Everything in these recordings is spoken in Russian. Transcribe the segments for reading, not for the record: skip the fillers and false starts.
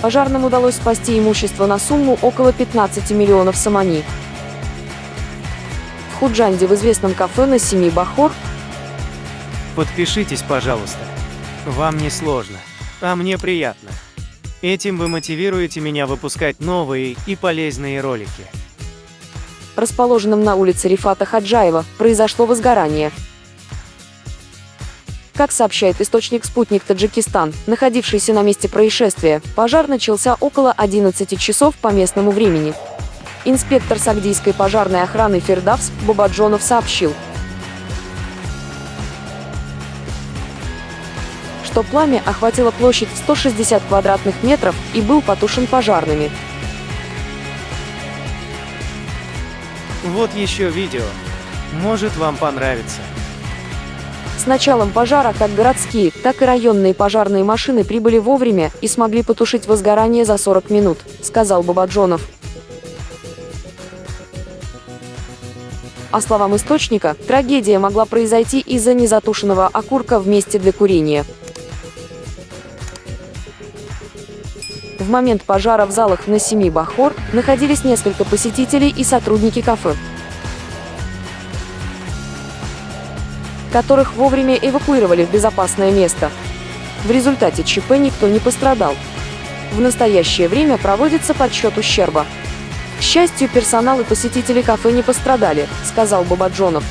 Пожарным удалось спасти имущество на сумму около 15 миллионов сомани. В Худжанде в известном кафе на Семи Бахор Подпишитесь, пожалуйста. Вам не сложно, а мне приятно. Этим вы мотивируете меня выпускать новые и полезные ролики. расположенном на улице Рифата Хаджаева, произошло возгорание. Как сообщает источник «Спутник Таджикистан», находившийся на месте происшествия, пожар начался около 11 часов по местному времени. Инспектор Сагдийской пожарной охраны Фердавс Бабаджонов сообщил, что пламя охватило площадь в 160 квадратных метров и был потушен пожарными. Вот еще видео. Может, вам понравится. С началом пожара как городские, так и районные пожарные машины прибыли вовремя и смогли потушить возгорание за 40 минут, сказал Бабаджонов. По словам источника, трагедия могла произойти из-за незатушенного окурка в месте для курения. В момент пожара в залах на Семи Бахор находились несколько посетителей и сотрудники кафе, которых вовремя эвакуировали в безопасное место. В результате ЧП никто не пострадал. В настоящее время проводится подсчет ущерба. К счастью, персонал и посетители кафе не пострадали, сказал Бабаджонов.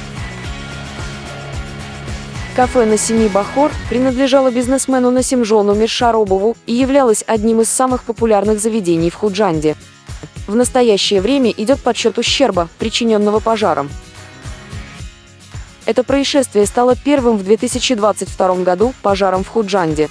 Кафе на Семи Бахор принадлежало бизнесмену Насимжону Миршаробову и являлось одним из самых популярных заведений в Худжанде. В настоящее время идет подсчет ущерба, причиненного пожаром. Это происшествие стало первым в 2022 году пожаром в Худжанде.